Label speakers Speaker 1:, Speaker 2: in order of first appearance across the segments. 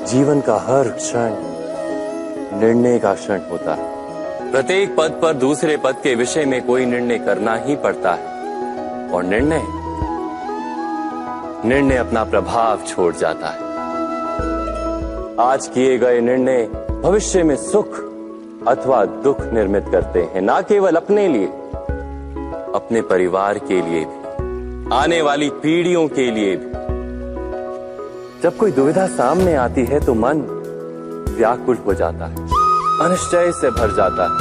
Speaker 1: जीवन का हर क्षण निर्णय का क्षण होता है। प्रत्येक पद पर दूसरे पद के विषय में कोई निर्णय करना ही पड़ता है और निर्णय अपना प्रभाव छोड़ जाता है। आज किए गए निर्णय भविष्य में सुख अथवा दुख निर्मित करते हैं, ना केवल अपने लिए, अपने परिवार के लिए भी, आने वाली पीढ़ियों के लिए भी। जब कोई दुविधा सामने आती है तो मन व्याकुल हो जाता है, अनिश्चय से भर जाता है।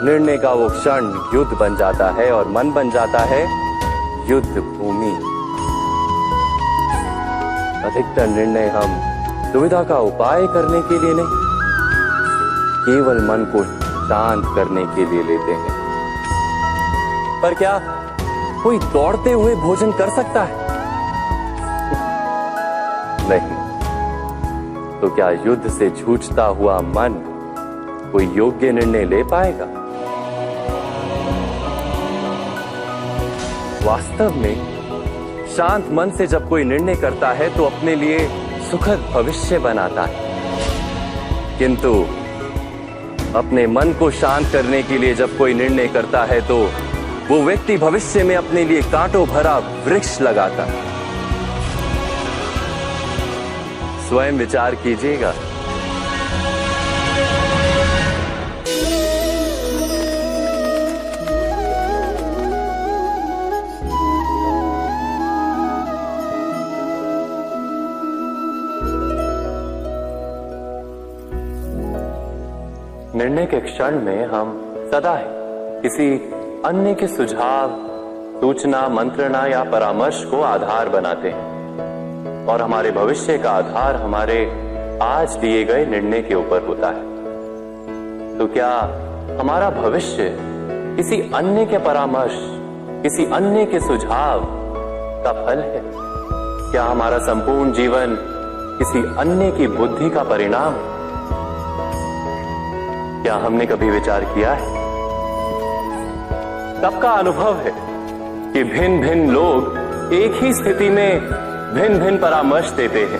Speaker 1: निर्णय का वो क्षण युद्ध बन जाता है और मन बन जाता है युद्ध भूमि। अधिकतर निर्णय हम दुविधा का उपाय करने के लिए नहीं, केवल मन को शांत करने के लिए लेते हैं। पर क्या कोई दौड़ते हुए भोजन कर सकता है? नहीं। तो क्या युद्ध से जूझता हुआ मन कोई योग्य निर्णय ले पाएगा? वास्तव में शांत मन से जब कोई निर्णय करता है तो अपने लिए सुखद भविष्य बनाता है, किंतु अपने मन को शांत करने के लिए जब कोई निर्णय करता है तो वो व्यक्ति भविष्य में अपने लिए कांटों भरा वृक्ष लगाता है। स्वयं विचार कीजिएगा। निर्णय के क्षण में हम सदा ही किसी अन्य के सुझाव, सूचना, मंत्रणा या परामर्श को आधार बनाते हैं और हमारे भविष्य का आधार हमारे आज लिए गए निर्णय के ऊपर होता है। तो क्या हमारा भविष्य किसी अन्य के परामर्श, किसी अन्य के सुझाव का फल है? क्या हमारा संपूर्ण जीवन किसी अन्य की बुद्धि का परिणाम? क्या हमने कभी विचार किया है? सबका अनुभव है कि भिन्न भिन्न लोग एक ही स्थिति में भिन्न भिन्न परामर्श देते हैं।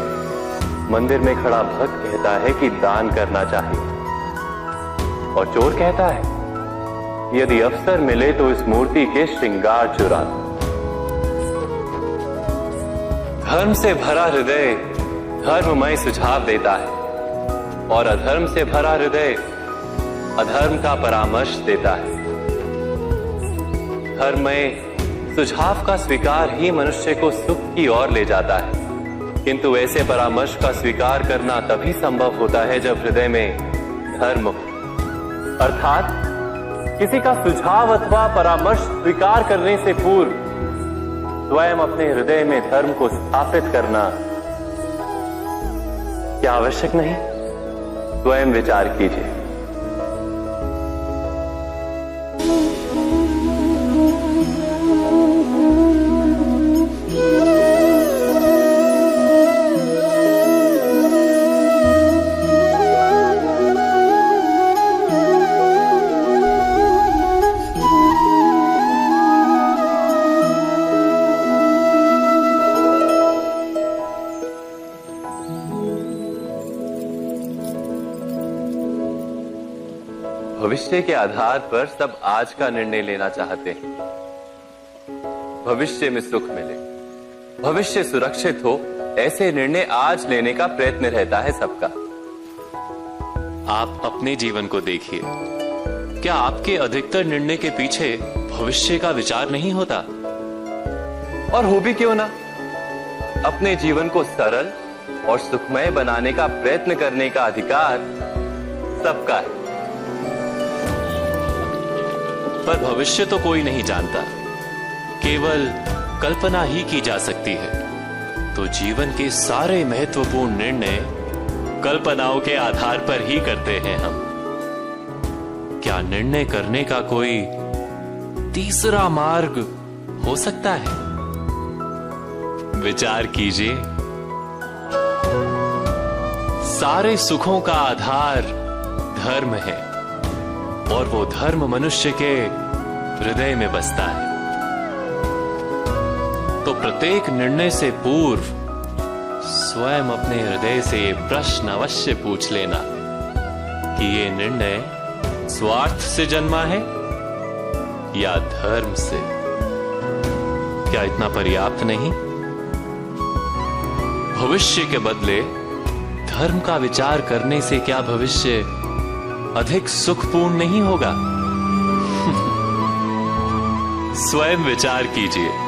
Speaker 1: मंदिर में खड़ा भक्त कहता है कि दान करना चाहिए और चोर कहता है यदि अवसर मिले तो इस मूर्ति के श्रृंगार चुरा दो। धर्म से भरा हृदय धर्ममय सुझाव देता है और अधर्म से भरा हृदय अधर्म का परामर्श देता है। धर्ममय सुझाव का स्वीकार ही मनुष्य को सुख की ओर ले जाता है, किंतु ऐसे परामर्श का स्वीकार करना तभी संभव होता है जब हृदय में धर्म हो। अर्थात किसी का सुझाव अथवा परामर्श स्वीकार करने से पूर्व स्वयं अपने हृदय में धर्म को स्थापित करना क्या आवश्यक नहीं? स्वयं विचार कीजिए। भविष्य के आधार पर सब आज का निर्णय लेना चाहते हैं। भविष्य में सुख मिले, भविष्य सुरक्षित हो, ऐसे निर्णय आज लेने का प्रयत्न रहता है सबका।
Speaker 2: आप अपने जीवन को देखिए, क्या आपके अधिकतर निर्णय के पीछे भविष्य का विचार नहीं होता?
Speaker 1: और हो भी क्यों ना, अपने जीवन को सरल और सुखमय बनाने का प्रयत्न करने का अधिकार सबका है।
Speaker 2: पर भविष्य तो कोई नहीं जानता, केवल कल्पना ही की जा सकती है। तो जीवन के सारे महत्वपूर्ण निर्णय कल्पनाओं के आधार पर ही करते हैं हम। क्या निर्णय करने का कोई तीसरा मार्ग हो सकता है? विचार कीजिए। सारे सुखों का आधार धर्म है और वो धर्म मनुष्य के हृदय में बसता है। तो प्रत्येक निर्णय से पूर्व स्वयं अपने हृदय से ये प्रश्न अवश्य पूछ लेना कि ये निर्णय स्वार्थ से जन्मा है या धर्म से। क्या इतना पर्याप्त नहीं? भविष्य के बदले धर्म का विचार करने से क्या भविष्य अधिक सुखपूर्ण नहीं होगा? स्वयं विचार कीजिए।